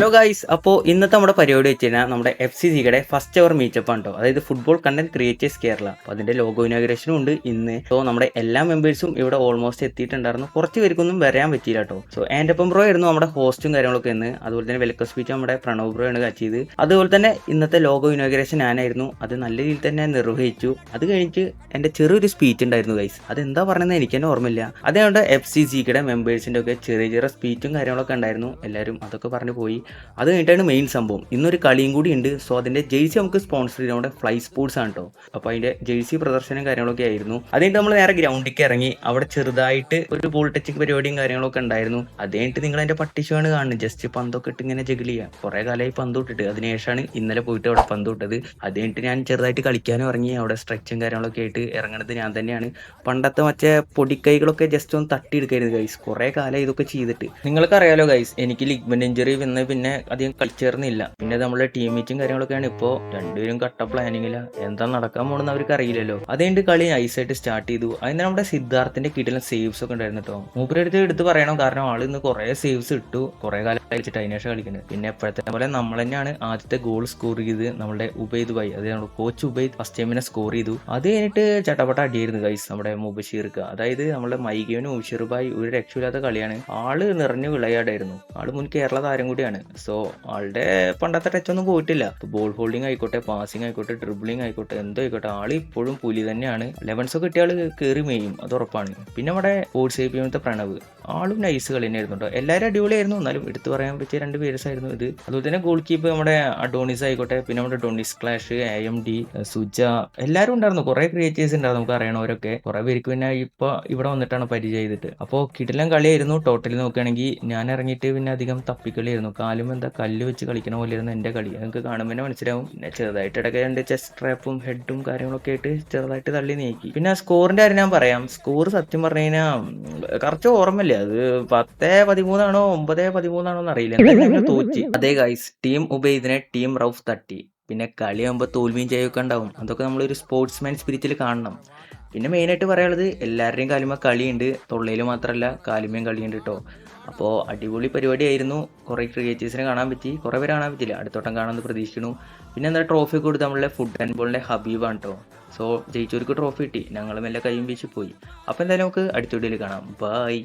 Hello guys, അപ്പോൾ ഇന്നത്തെ നമ്മുടെ പരിപാടി വെച്ച് കഴിഞ്ഞാൽ നമ്മുടെ FCCയുടെ ഫസ്റ്റ് എവർ മീറ്റപ്പ് ആണ് കേട്ടോ. അതായത് ഫുട്ബോൾ കണ്ടന്റ് ക്രിയേറ്റേഴ്സ് കേരള. അപ്പോൾ അതിൻ്റെ ലോഗോ ഇനാഗ്രേഷനും ഉണ്ട് ഇന്ന്. സോ നമ്മുടെ എല്ലാ മെമ്പേഴ്സും ഇവിടെ ഓൾമോസ്റ്റ് എത്തിയിട്ടുണ്ടായിരുന്നു. കുറച്ച് പേർക്കൊന്നും വരാൻ പറ്റിയില്ല കേട്ടോ. സോ ആൻഡപ്പം ബ്രോ ആയിരുന്നു നമ്മുടെ ഹോസ്റ്റും കാര്യങ്ങളൊക്കെ ഇന്ന്. അതുപോലെ തന്നെ വെൽക്കം സ്പീച്ച് നമ്മുടെ പ്രണവ് ബ്രോ ആണ് കാച്ചിയത്. അതുപോലെ തന്നെ ഇന്നത്തെ ലോഗോ ഇനാഗ്രേഷൻ ഞാനായിരുന്നു. അത് നല്ല രീതിയിൽ തന്നെ നിർവഹിച്ചു. അത് കഴിഞ്ഞിട്ട് എൻ്റെ ചെറിയൊരു സ്പീച്ച് ഉണ്ടായിരുന്നു ഗൈസ്. അതെന്താ പറയുന്നത് എനിക്ക് തന്നെ ഓർമ്മയില്ല. അതുകൊണ്ട് FCCയുടെ മെമ്പേഴ്സിൻ്റെ ഒക്കെ ചെറിയ ചെറിയ സ്പീച്ചും കാര്യങ്ങളൊക്കെ ഉണ്ടായിരുന്നു. എല്ലാവരും അതൊക്കെ പറഞ്ഞു പോയി. അത് കഴിഞ്ഞിട്ടാണ് മെയിൻ സംഭവം. ഇന്നൊരു കളിയും കൂടി ഉണ്ട്. സോ അതിൻ്റെ ജേഴ്സി നമുക്ക് സ്പോൺസർ ചെയ്ത് നമ്മുടെ ഫ്ലൈ സ്പോർട്സ് ആണ് കേട്ടോ. അപ്പോൾ അതിൻ്റെ ജേഴ്സി പ്രദർശനം കാര്യങ്ങളൊക്കെ ആയിരുന്നു. അത് കഴിഞ്ഞിട്ട് നമ്മൾ നേരെ ഗ്രൗണ്ടിലേക്ക് ഇറങ്ങി. അവിടെ ചെറുതായിട്ട് ഒരു ബോൾ ടച്ചിങ് പരിപാടിയും കാര്യങ്ങളൊക്കെ ഉണ്ടായിരുന്നു. അത് കഴിഞ്ഞിട്ട് നിങ്ങൾ അതിൻ്റെ പട്ടിഷാണ് കാണുന്നത്. ജസ്റ്റ് പന്തൊക്കെ ഇട്ട് ഇങ്ങനെ ജഗിൾ ചെയ്യുക. കുറേ കാലമായി പന്ത് വിട്ടിട്ട്. അതിനുശേഷമാണ് ഇന്നലെ പോയിട്ട് അവിടെ പന്ത് വിട്ടത്. അത് കഴിഞ്ഞിട്ട് ഞാൻ ചെറുതായിട്ട് കളിക്കാനും ഇറങ്ങി. അവിടെ സ്ട്രെച്ചും കാര്യങ്ങളൊക്കെ ആയിട്ട് ഇറങ്ങണത് ഞാൻ തന്നെയാണ്. പണ്ടത്തെ മറ്റേ പൊടിക്കൈകളൊക്കെ ജസ്റ്റ് ഒന്ന് തട്ടിയെടുക്കായിരുന്നു ഗൈസ്. കുറേ കാലം ഇതൊക്കെ ചെയ്തിട്ട്. നിങ്ങൾക്ക് അറിയാലോ ഗൈസ്, എനിക്ക് ലിഗ്മെന്റ് ഇഞ്ചറി വന്ന് പിന്നെ അധികം കളിച്ചേർന്നില്ല. പിന്നെ നമ്മുടെ ടീം മീറ്റും കാര്യങ്ങളൊക്കെയാണ്. ഇപ്പോൾ രണ്ടുപേരും കട്ട പ്ലാനിങ്ങില്ല. എന്താ നടക്കാൻ പോകണമെന്ന് അവർക്ക് അറിയില്ലല്ലോ. അതുകൊണ്ട് കളി നൈസായിട്ട് സ്റ്റാർട്ട് ചെയ്തു. അതിന് നമ്മുടെ സിദ്ധാർത്ഥിന്റെ കിടിലൻ സേവ്സ് ഒക്കെ ഉണ്ടായിരുന്നു കേട്ടോ. മൂപ്പരെടുത്ത് എടുത്ത് പറയണം, കാരണം ആൾ ഇന്ന് കുറേ സേവ്സ് ഇട്ടു. കുറേ കാലം കളിച്ചിട്ട് അതിനേഷം കളിക്കുന്നത്. പിന്നെ എപ്പോഴത്തെ പോലെ നമ്മൾ തന്നെയാണ് ആദ്യത്തെ ഗോൾ സ്കോർ ചെയ്ത് നമ്മുടെ ഉബൈദ് ഭായി, അത് നമ്മുടെ കോച്ച് ഉബൈദ് ഫസ്റ്റ് ടൈമിനെ സ്കോർ ചെയ്തു. അത് കഴിഞ്ഞിട്ട് ചട്ടപ്പട്ട അടിയായിരുന്നു ഗൈസ് നമ്മുടെ മുബഷീർക്ക്. അതായത് നമ്മുടെ മൈഗേനും ഉഷീർ ഭായി ഒരു രക്ഷയില്ലാത്ത കളിയാണ്. ആള് നിറഞ്ഞു വിളയാടായിരുന്നു. ആള് മുൻ കേരള താരം കൂടിയാണ്. സോ ആളുടെ പണ്ടത്തെ ടച്ച് ഒന്നും പോയിട്ടില്ല. ബോൾ ഹോൾഡിംഗ് ആയിക്കോട്ടെ, പാസിംഗ് ആയിക്കോട്ടെ, ഡ്രിബിളിംഗ് ആയിക്കോട്ടെ, എന്തോ ആയിക്കോട്ടെ, ആള് ഇപ്പോഴും പുലി തന്നെയാണ്. ലെവൻസ് ഒക്കെ കിട്ടിയ ആള് കയറി മേയും, അത് ഉറപ്പാണ്. പിന്നെ നമ്മുടെ ഓട്സ് പ്രണവ്, ആളും നൈസ് കളി തന്നെയായിരുന്നു കേട്ടോ. എല്ലാവരും അടിപൊളിയായിരുന്നു. എന്നാലും എടുത്തു പറയാൻ പറ്റിയ രണ്ട് പേഴ്സ് ആയിരുന്നു ഇത്. അതുപോലെ തന്നെ ഗോൾ കീപ്പർ നമ്മുടെ അഡോണിസ് ആയിക്കോട്ടെ, പിന്നെ നമ്മുടെ ഡൊണിസ് ക്ലാഷ്, AMD, സുജ, എല്ലാവരും ഉണ്ടായിരുന്നു. കുറെ ക്രിയേറ്റേഴ്സ് ഉണ്ടായിരുന്നു നമുക്ക് അറിയണവരൊക്കെ. കുറെ പേർക്ക് പിന്നെ ഇപ്പൊ ഇവിടെ വന്നിട്ടാണ് പരിചയം ചെയ്തിട്ട്. അപ്പോൾ കിടിലൻ കളിയായിരുന്നു. ടോട്ടലി നോക്കുകയാണെങ്കിൽ ഞാൻ ഇറങ്ങിയിട്ട് പിന്നെ അധികം തപ്പിക്കളിയായിരുന്നു. കാലും എന്താ കല്ല് വെച്ച് കളിക്കണ പോലെയായിരുന്നു എൻ്റെ കളി. നിങ്ങൾക്ക് കാണുമ്പോൾ തന്നെ മനസ്സിലാവും. പിന്നെ ചെറുതായിട്ട് ഇടയ്ക്ക് രണ്ട് ചെസ്റ്റ് ട്രാപ്പും ഹെഡും കാര്യങ്ങളൊക്കെ ആയിട്ട് ചെറുതായിട്ട് തള്ളി നീക്കി. പിന്നെ സ്കോറിന്റെ കാര്യം ഞാൻ പറയാം. സ്കോർ സത്യം പറഞ്ഞു കഴിഞ്ഞാൽ കുറച്ച് ഓർമ്മയില്ല. അത് 10-13 9-13 എന്നറിയില്ല. എന്തായാലും തോറ്റി. അതേ ഗൈസ്, ടീം ഉബൈദിനെ ടീം റൌഫ് തട്ടി. പിന്നെ കളിയാകുമ്പോൾ തോൽവിയും ചെയ്യൊക്കെ ഉണ്ടാവും. അതൊക്കെ നമ്മളൊരു സ്പോർട്സ്മാൻ സ്പിരിറ്റിൽ കാണണം. പിന്നെ മെയിനായിട്ട് പറയാനുള്ളത്, എല്ലാവരുടെയും കാലുമ കളിയുണ്ട്. തൊള്ളയിൽ മാത്രമല്ല കാലുമേയും കളിയുണ്ട് കേട്ടോ. അപ്പോൾ അടിപൊളി പരിപാടിയായിരുന്നു. കുറേ ക്രിയേറ്റേഴ്സിനെ കാണാൻ പറ്റി. കുറേ പേര് കാണാൻ പറ്റില്ല. അടുത്തോട്ടം കാണാമെന്ന് പ്രതീക്ഷിക്കുന്നു. പിന്നെ എന്താ ട്രോഫി കൊടുത്ത് നമ്മളെ ഫുഡ് ആൻഡ് ബോളിൻ്റെ ഹബീബാണ് കേട്ടോ. സോ ജയിച്ചവർക്ക് ട്രോഫി കിട്ടി. ഞങ്ങളും എല്ലാം കയ്യും വീശി പോയി. അപ്പോൾ എന്തായാലും നമുക്ക് അടുത്ത വീഡിയോയിൽ കാണാം. ബൈ.